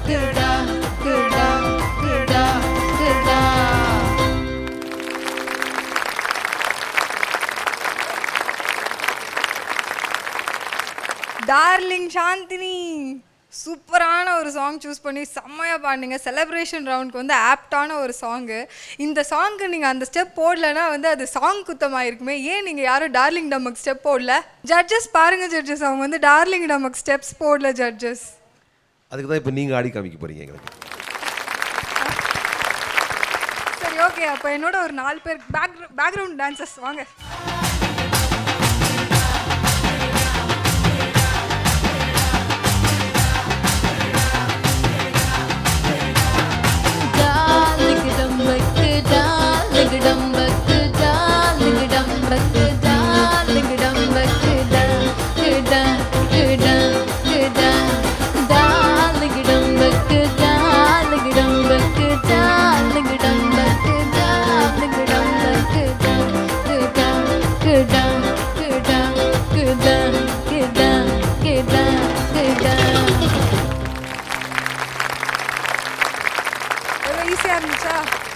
கிடா கிடா கிடா கிடா டார்லிங் சாந்தினி சூப்பரான ஒரு சாங் சூஸ் பண்ணி செம்மையாக பாடினீங்க. செலிப்ரேஷன் ரவுண்டுக்கு வந்து ஆப்டான ஒரு சாங்கு. இந்த சாங்க்கு நீங்கள் அந்த ஸ்டெப் போடலைன்னா வந்து அது சாங் குத்தமாக இருக்குமே. ஏன் நீங்கள் யாரும் டார்லிங் டம்மக் ஸ்டெப் போடல? ஜட்ஜஸ் பாருங்கள் ஜட்ஜஸ், அவங்க வந்து டார்லிங் டம்மக் ஸ்டெப்ஸ் போடல ஜட்ஜஸ். அதுக்கு தான் இப்போ நீங்கள் ஆடி காமிக்க போகிறீங்க எங்களுக்கு. சரி ஓகே, அப்போ என்னோட ஒரு 4 பேர் பேக்ரவுண்ட் டான்சர்ஸ் வாங்க.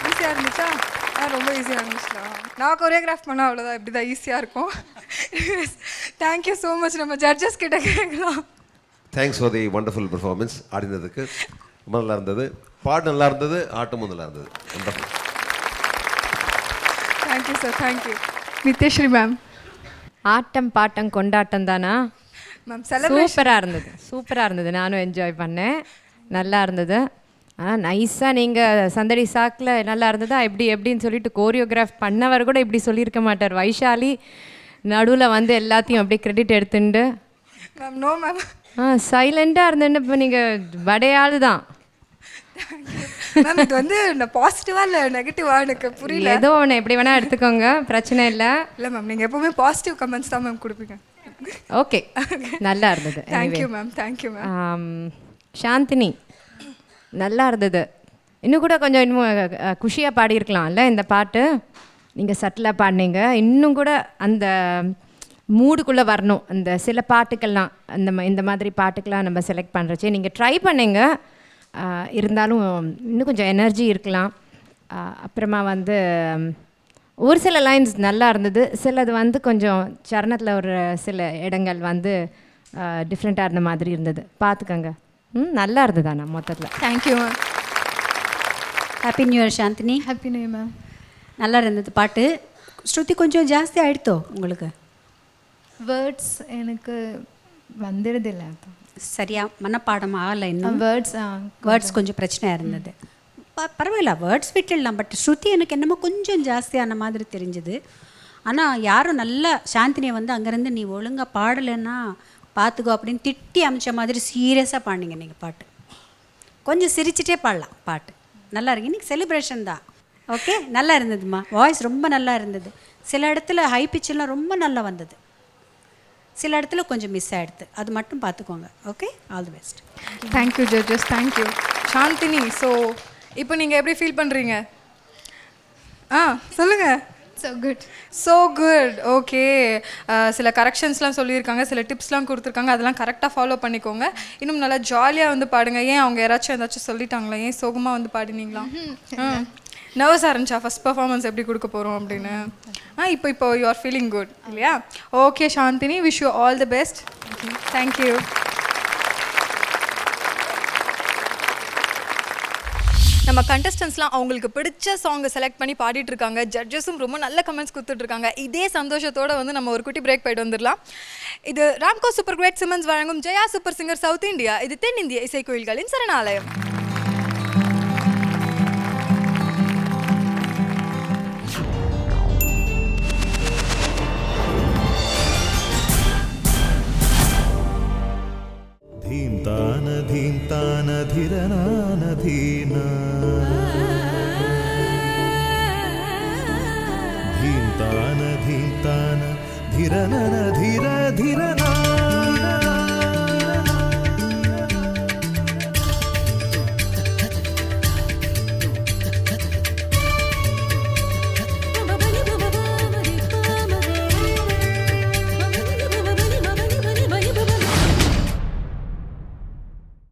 ஈஸியாக இருந்துச்சா? ரொம்ப ஈஸியாக இருந்துச்சுடா. நான் கொரியோகிராஃப் பண்ணால் அவ்வளோதான், இப்படி தான் ஈஸியாக இருக்கும். Thank you so much. நம்ம ஜட்ஜஸ் கிட்ட கேட்கலாம். Thanks for the wonderful performance. ஆடினதுக்கு ரொம்ப நல்லா இருந்தது, பாட்டு நல்லா இருந்தது, ஆட்டமும் நல்லா இருந்தது. Wonderful. Thank you sir, thank you. Nithyasree ma'am. ஆட்டம் பாட்டம் கொண்டாட்டம் தானா மேம்? சூப்பராக இருந்தது, சூப்பராக இருந்தது. நானும் என்ஜாய் பண்ணேன், நல்லா இருந்தது. நைஸாக நீங்கள் சந்தடி சாக்கில் நல்லா இருந்ததா எப்படின்னு சொல்லிட்டு கோரியோகிராஃப் பண்ணவர் கூட இப்படி சொல்லியிருக்க மாட்டார். வைஷாலி நடுவில் வந்து எல்லாத்தையும் அப்படியே கிரெடிட் எடுத்துட்டு மேம். No ma'am. சைலண்டாக இருந்தேன்னு இப்போ நீங்கள் வடையாள் தான். மேம் இது வந்து பாசிட்டிவா இல்லை நெகட்டிவா எனக்கு புரியல. ஏதோ ஒன்று எப்படி வேணால் எடுத்துக்கோங்க, பிரச்சனை இல்லை. இல்லை மேம், நீங்கள் எப்போவுமே பாசிட்டிவ் கமெண்ட்ஸ் தான் மேம் கொடுப்பீங்க. ஓகே, நல்லா இருந்தது. Thank you ma'am, thank you ma'am. Chandini நல்லா இருந்தது. இன்னும் கூட கொஞ்சம் இன்னும் குஷியாக பாடியிருக்கலாம்ல இந்த பாட்டு. நீங்கள் சட்டிலாக பாடினீங்க, இன்னும் கூட அந்த மூடுக்குள்ளே வரணும். அந்த சில பாட்டுக்கெல்லாம் இந்த மாதிரி பாட்டுக்கெல்லாம் நம்ம செலக்ட் பண்ணுறச்சு நீங்கள் ட்ரை பண்ணிங்க. இருந்தாலும் இன்னும் கொஞ்சம் எனர்ஜி இருக்கலாம். அப்புறமா வந்து ஒரு சில லைன்ஸ் நல்லா இருந்தது, சிலது வந்து கொஞ்சம் சரணத்தில் ஒரு சில இடங்கள் வந்து டிஃப்ரெண்ட்டாக இருந்த மாதிரி இருந்தது. பார்த்துக்கோங்க. நல்லா இருந்தது. ஆனால் மொத்தத்தில் thank you ma'am. Happy new year Chandini. Happy new year ma'am. நல்லா இருந்தது பாட்டு. ஸ்ருதி கொஞ்சம் ஜாஸ்தி ஆகிடுத்தோ உங்களுக்கு? வேர்ட்ஸ் எனக்கு வந்துடுதில்ல, சரியா மனப்பாடம் ஆகலை இன்னும். வேர்ட்ஸ் கொஞ்சம் பிரச்சனையாக இருந்தது. பரவாயில்ல, வேர்ட்ஸ் விட்டுடலாம். பட் ஸ்ருதி எனக்கு என்னமோ கொஞ்சம் ஜாஸ்தியான மாதிரி தெரிஞ்சுது. ஆனால் யாரும் நல்லா சாந்தினியை வந்து அங்கேருந்து நீ ஒழுங்காக பாடலைன்னா பார்த்துக்கோ அப்படின்னு திட்டி அமைச்ச மாதிரி சீரியஸாக பாடினீங்க நீங்கள் பாட்டு. கொஞ்சம் சிரிச்சிட்டே பாடலாம் பாட்டு. நல்லா இருக்கு. இன்றைக்கி செலிப்ரேஷன் தான். ஓகே, நல்லா இருந்ததுமா. வாய்ஸ் ரொம்ப நல்லா இருந்தது. சில இடத்துல ஹை பிச்செல்லாம் ரொம்ப நல்லா வந்தது, சில இடத்துல கொஞ்சம் மிஸ் ஆகிடுது. அது மட்டும் பார்த்துக்கோங்க. Okay, all the best. Thank you judges, thank you. Chandini, so இப்போ நீங்கள் எப்படி ஃபீல் பண்ணுறீங்க? சொல்லுங்கள். So good. ஓகே, சில கரெக்ஷன்ஸ்லாம் சொல்லியிருக்காங்க, சில டிப்ஸ்லாம் கொடுத்துருக்காங்க, அதெல்லாம் கரெக்டாக ஃபாலோ பண்ணிக்கோங்க. இன்னும் நல்லா ஜாலியாக வந்து பாடுங்க. ஏன் அவங்க யாராச்சும் ஏதாச்சும் சொல்லிட்டாங்களா? ஏன் சோகமாக வந்து பாடினீங்களா? நர்வஸாக இருந்துச்சா ஃபஸ்ட் பர்ஃபார்மன்ஸ் எப்படி கொடுக்க போகிறோம் அப்படின்னு? இப்போ யூ ஆர் ஃபீலிங் குட் இல்லையா? Okay Chandini, wish you all the best. Thank you. நம்ம கண்டஸ்டன்ஸ்லாம் அவங்களுக்கு பிடிச்ச சாங்கை செலக்ட் பண்ணி பாடிட்டு இருக்காங்க. ஜட்ஜஸும் ரொம்ப நல்ல கமெண்ட்ஸ் கொடுத்துட்ருக்காங்க. இதே சந்தோஷத்தோடு வந்து நம்ம ஒரு குட்டி பிரேக் போயிட்டு வந்துடலாம். இது ராம்கோ சூப்பர் கிரேட் சிமெண்ட்ஸ் வழங்கும் Jaya super singer south India. இது தென்னிந்திய இசைக்கோயில்களின் சரணாலயம். धीम्तान धीरनान धीना धीम्तान धीरनन धीर धीरना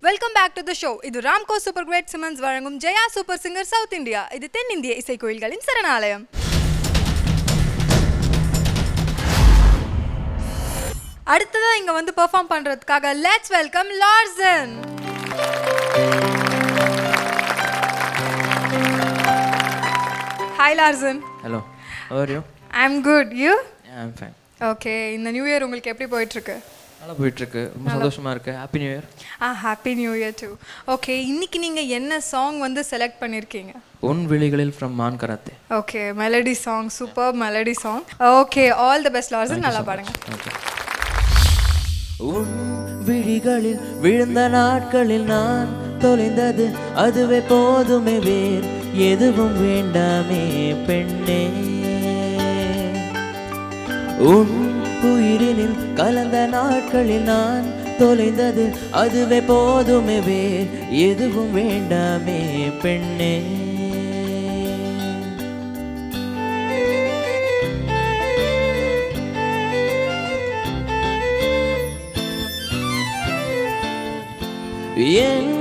welcome back to the show. இது ராம்கோ சூப்பர் கிரேட் சிமெண்ட்ஸ் வழங்கும் Jaya super singer south India. இது தென்னிந்திய இசைக்கோயில்களின் சரணாலயம். அடுத்ததா இங்க வந்து பெர்ஃபார்ம் பண்றதுக்காக let's welcome Larson. Hi Larson. Hello, how are you? I'm good. You? Yeah, I'm fine. Okay, இந்த நியூ இயர் உங்களுக்கு எப்படி போயிட்டு இருக்கு? நல்லா போயிட்டுருக்கு, ரொம்ப சந்தோஷமாக இருக்குது. Happy new year. Happy new year too. Okay, இன்னைக்கு நீங்கள் என்ன சாங் வந்து செலக்ட் பண்ணியிருக்கீங்க? உன் விழிகளில் ஃப்ரம் மான் karate. Okay, melody song, super melody song. Okay, all the best Larson, நல்லா பாடுங்க. ஓகே. உன் விழிகளில் விழுந்த நாட்களில் நான் தொலைந்தது அதுவே போதுமே, வேர் எதுவும் வேண்டாமே பெண்ணே. உன் உயிரினில் கலந்த நாட்களில் நான் தொலைந்தது அதுவே போதுமே, வேர் எதுவும் வேண்டாமே பெண்ணே. என்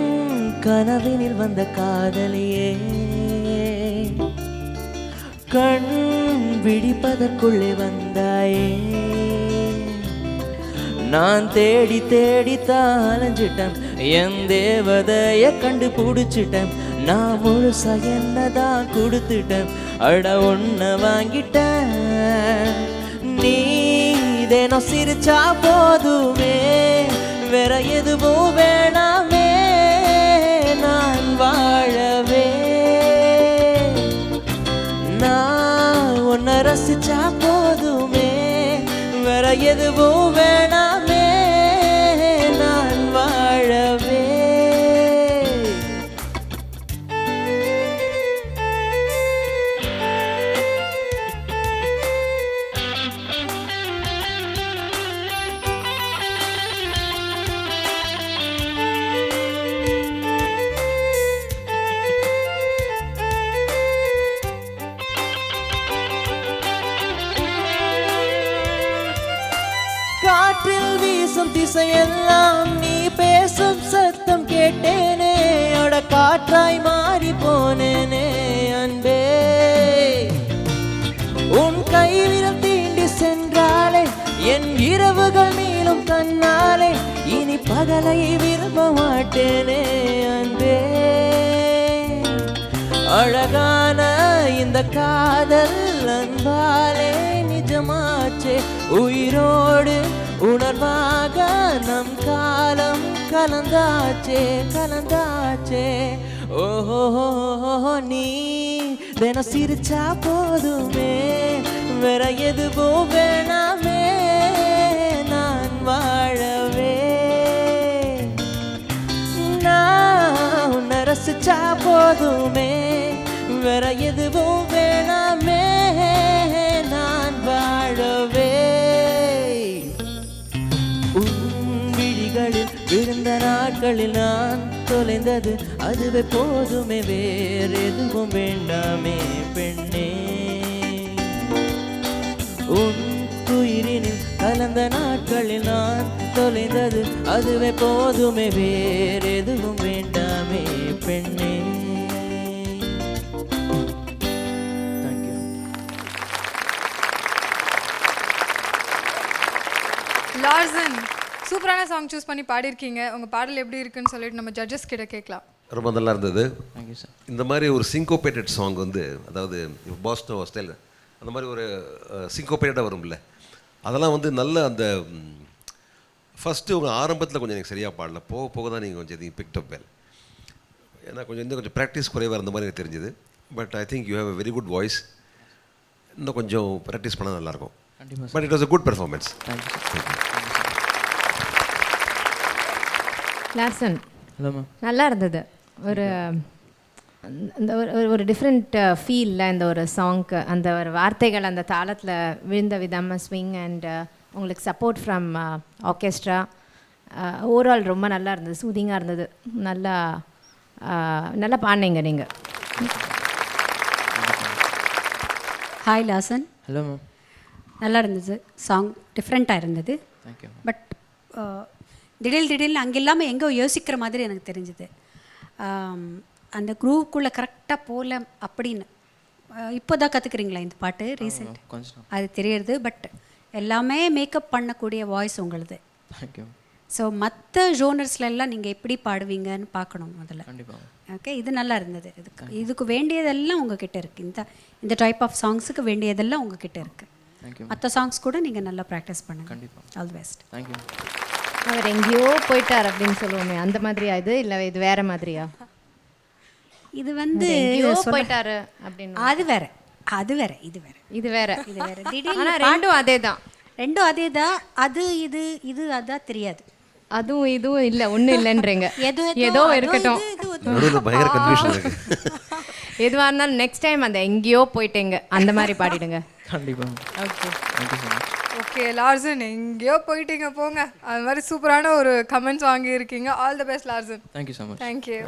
கனவினில் வந்த காதலியே, கண் விழிப்பதற்குள்ளே வந்தாயே. நான் தேடி தேடித்தான் அலைஞ்சிட்டேன், என் தேவதைய கண்டு பிடிச்சிட்டேன். நான் முழுசா என்னதான் கொடுத்துட்டேன், அட ஒன்ன வாங்கிட்டேன். நீ தினம் சிரிச்சா போதுமே, வேற எதுவும் வேணாமே நான் வாழவே. நான் உன்னை ரசிச்சா போதுமே, வேற எதுவும் வேணாமே நான் வாழவே. காற்றில் வீசும் திசையெல்லாம் நீ பேசும் சத்தம் கேட்டேனே, அட காற்றாய் மாறி போனேனே அன்பே. உன் கைவிரல் தீண்டி சென்றாலே என் இரவுகள் மீளும் தன்னாலே, இனி பகலை விரும்ப மாட்டேனே அன்பே. அழகான இந்த காதல் அன்பாலே நிஜமாச்சே, உயிரோடு உணர்வாக நம் காலம் கலந்தாச்சே கலந்தாச்சே. ஓஹோ, நீ தினம் சிரிச்சா போதுமே, வேற எதுவும் வேணாமே நான் வாழவே. நான் உன்னை ரசிச்சா போதுமே, வேற எதுவும் வேணாமே நான் வாழவே. உன் விழிகளில் விழுந்த நாட்களில் நான் தொலைந்தது அதுவே போதுமே, வேற எதுவும் வேண்டாமே பெண்ணே. உன் உயிரினில் கலந்த நாட்களில் நான் தொலைந்தது அதுவே போதுமே, வேற எதுவும் வேண்டாமே பெண்ணே. சூப்பரான சாங் சூஸ் பண்ணி பாடியிருக்கீங்க. உங்கள் பாடல் எப்படி இருக்குன்னு சொல்லிட்டு நம்ம ஜட்ஜஸ் கிட்ட கேட்கலாம். ரொம்ப நல்லா இருந்தது. Thank you sir. இந்த மாதிரி ஒரு சிங்கோபேட்டட் சாங் வந்து, அதாவது பாஸ்டோ ஸ்டைல் அந்த மாதிரி ஒரு சிங்கோபேட்டடாக வரும்ல, அதெல்லாம் வந்து நல்ல அந்த ஃபஸ்ட்டு உங்கள் ஆரம்பத்தில் கொஞ்சம் எனக்கு சரியாக பாடல, போக போக தான் நீங்கள் கொஞ்சம் இதையும் பிக்ட் அப் வெல். ஏன்னா கொஞ்சம் ப்ராக்டிஸ் குறைவாக இருந்த மாதிரி எனக்கு தெரிஞ்சுது. But I think you have a very good voice. இன்னும் கொஞ்சம் ப்ராக்டிஸ் பண்ணால் நல்லாயிருக்கும். கண்டிப்பாக. But it was a good performance. Thank you sir. Larson hello ma'am. நல்லா இருந்தது. ஒரு அந்த ஒரு டிஃப்ரெண்ட் ஃபீலில் இந்த ஒரு சாங்க்கு அந்த ஒரு வார்த்தைகள் அந்த தாளத்தில் விழுந்த விதம், ஸ்விங் அண்ட் உங்களுக்கு சப்போர்ட் ஃப்ரம் ஆர்கெஸ்ட்ரா, ஓவரால் ரொம்ப நல்லா இருந்தது, சூதிங்காக இருந்தது. நல்லா பாடினீங்க நீங்கள். Hi Larson. Hello ma'am. நல்லா இருந்தது சாங், டிஃப்ரெண்ட்டாக இருந்தது. தேங்க்யூ. பட் திடீர்னு அங்கே இல்லாமல் எங்கோ யோசிக்கிற மாதிரி எனக்கு தெரிஞ்சுது. அந்த குரூவுக்குள்ளே கரெக்டாக போகல அப்படின்னு. இப்போ தான் கற்றுக்குறீங்களா இந்த பாட்டு ரீசெண்ட்? கொஞ்சம். அது தெரியறது. பட் எல்லாமே மேக்கப் பண்ணக்கூடிய வாய்ஸ் உங்களுது. தேங்க்யூ. ஸோ மற்ற ஜோனர்ஸ்லாம் நீங்கள் எப்படி பாடுவீங்கன்னு பார்க்கணும் முதல்ல. கண்டிப்பாக. ஓகே, இது நல்லா இருந்தது. இதுக்கு வேண்டியதெல்லாம் உங்ககிட்ட இருக்குது. இந்த டைப் ஆஃப் சாங்ஸுக்கு வேண்டியதெல்லாம் உங்ககிட்ட இருக்குது. தேங்க்யூ. மற்ற சாங்ஸ் கூட நீங்கள் நல்லா ப்ராக்டிஸ் பண்ணுங்கள். கண்டிப்பாக. All the best. தேங்க்யூ. அவர் எங்கேயோ போயிட்டார் அப்படின்னு சொல்லுவோமே, அந்த மாதிரியா இது, இல்லை இது வேற மாதிரியா? இது வந்து எங்கேயோ போயிட்டாரு அப்படின்னு. அது வேற, அது வேற, இது வேற, இது வேற, இது வேற. ஆனால் திடீர்னு ரெண்டும் அதே தான். ரெண்டும் அதே தான். அது இது அதான் தெரியாது. அதுவும் இதுவும் இல்லை, ஒன்றும் இல்லைன்றீங்க. ஏதோ இருக்கட்டும். நடுவில் பயங்கர கன்ஃபியூஷன் இருக்கு. எதுவாக இருந்தாலும் நெக்ஸ்ட் டைம் அந்த எங்கேயோ போயிட்டேங்க அந்த மாதிரி பாடிடுங்க. கண்டிப்பாக. Okay. Thank you so much. Okay Larson, எங்கேயோ போயிட்டீங்க போங்க. அது மாதிரி சூப்பரான ஒரு கமெண்ட்ஸ் வாங்கியிருக்கீங்க. All the best Larson. Thank you so much. Thank you.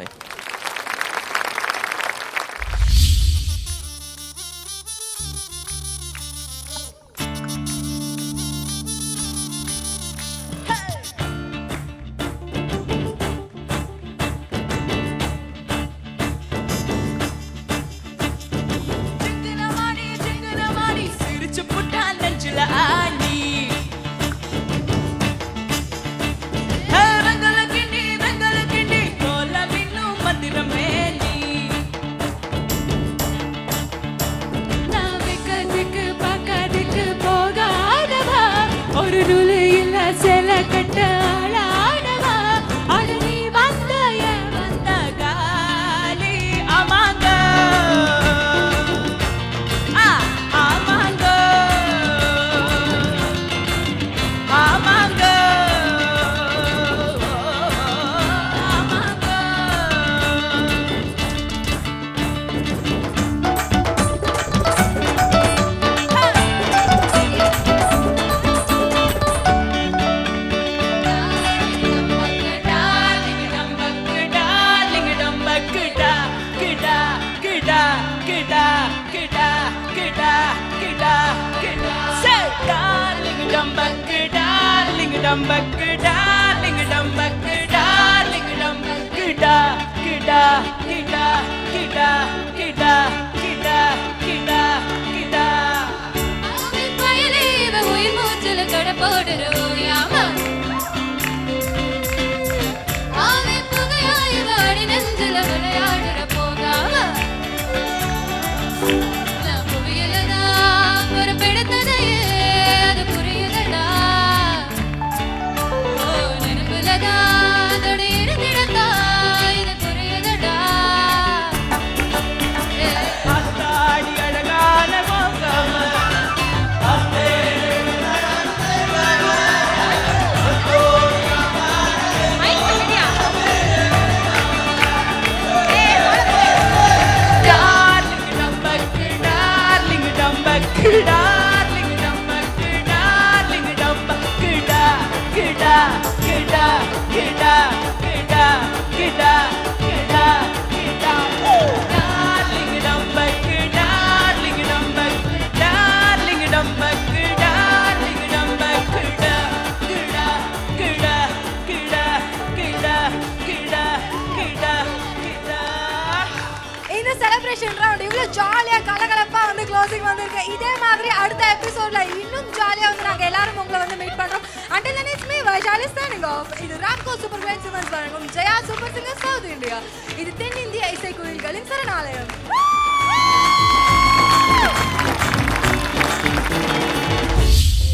ஜாலியாக கலகலப்பாக வந்து க்ளோசிங் வந்திருக்கு. இதே மாதிரி அடுத்த எபிசோட்ல இன்னும் ஜாலியாக வந்து நாங்கள் எல்லாரும் உங்களை வந்து மீட் பண்ணுறோம். Until then, it's me, Vaishali signing off. இது ராம்கோ சூப்பர் கிராண்ட் சிமன்ஸ் வழங்கும் Jaya super singer south India. இது தென்னிந்திய இசைக்குயில்களின் சரணாலயம்.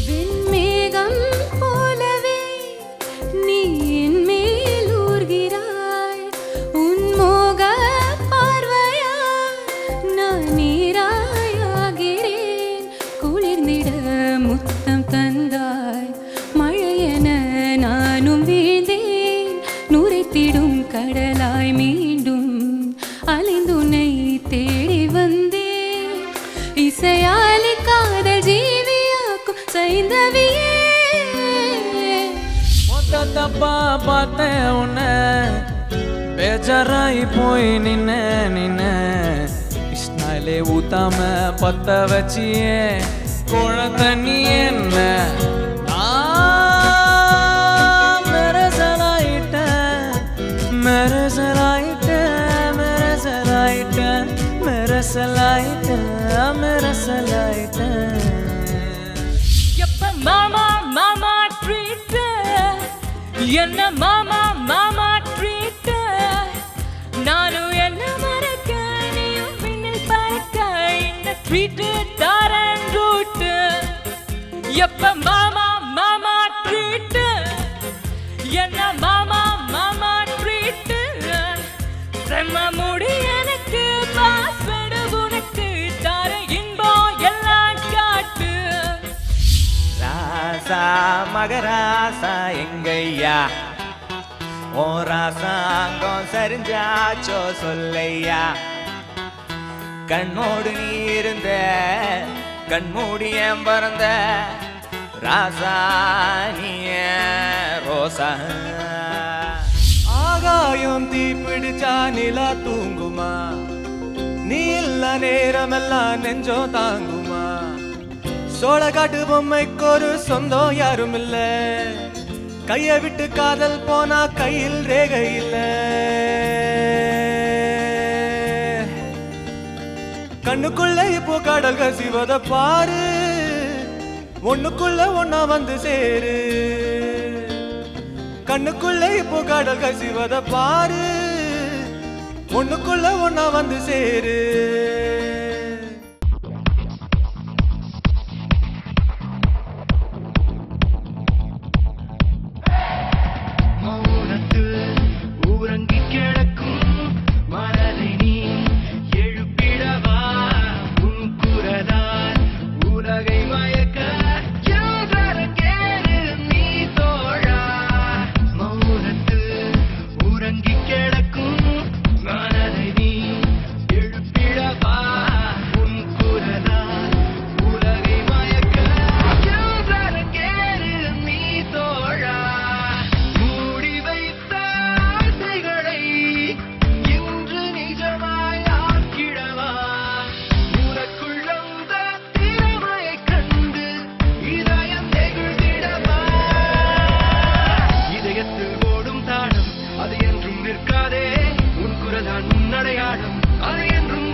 வெண்மேகம் போலவே நீ என் மேல் ஊர்கிறாய். உன் மோக பார்வையா நான் நீராயாகிறேன். குளிர்ந்திட முத்தம் தந்தாய் மழையென நானும் வீழ்ந்தேன். நுரைத்திடும் கடலாய் மீண்டும் அலைந்துனை தேடி வந்தேன். இசையாலி காதல் ஜீவியாக்கும் சைந்தவியே. மொத்த தப்பா பார்த்தேன் உன்னை, பேஜாராய் போய் நின்ன இஷ்னாலே ஊத்தாம பத்த வச்சியே கோழ தண்ணி என்ன எப்ப மாமா மாமா ட்ரீட் என்ன மாமா மாமா ட்ரீட். நானும் என்ன மறக்க நீயும் பின்னில் பறக்க இந்த ட்ரீட் தாரன் ரூட். எப்ப மாமா மாமா ட்ரீட் என்ன மாமா மாமா ட்ரீட். செம்ம முடி எனக்கு பாஸ்வேர்டு உனக்கு தார இன்பம் எல்லாம் காட்டு. ராசா மகராசா எங்கையா ஓ ராசாங்கம் சரிஞ்சாச்சோ சொல்லையா. கண்ணோடு நீ இருந்த கண்மூடிய பறந்த ராசா நீ ரோசா. ஆகாயம் தீ பிடிச்சா நிலா தூங்குமா, நீ இல்ல நேரமெல்லாம் நெஞ்சோ தாங்குமா. சோழ காட்டு பொம்மைக்கு ஒரு சொந்தம் யாரும் இல்ல, கைய விட்டு காதல் போனா கையில் ரேகை இல்ல. கண்ணுக்குள்ள இப்போ கடல் கசிவத பாரு, ஒண்ணுக்குள்ள ஒன்னா வந்து சேரு. கண்ணுக்குள்ள இப்போ கடல் கசிவத பாரு, ஒண்ணுக்குள்ள ஒன்னா வந்து சேரு. ஊரங்கி கிடக்கும் மனதை நீ எழுப்பிடவா. உன் குரலால் உலகை மயக்க கேளு நீ தோழா. மௌனத்து ஊரங்கி கிடக்கும் மனதை நீ எழுப்பிடவா. உன் குரலால் உலகை மயக்க கேளு நீ தோழா. மூடி வைத்த ஆசைகளை இன்று நிஜமாய் ஆக்கிடவா. உனக்குள்ள திறமையை கண்டு இதயம் நெகிழ்ந்திடவா. இதயத்தில் ஓடும் தாளம் அது என்றும் நிற்காதே. உன் குரலான் உன் அடையாளம் அது என்றும்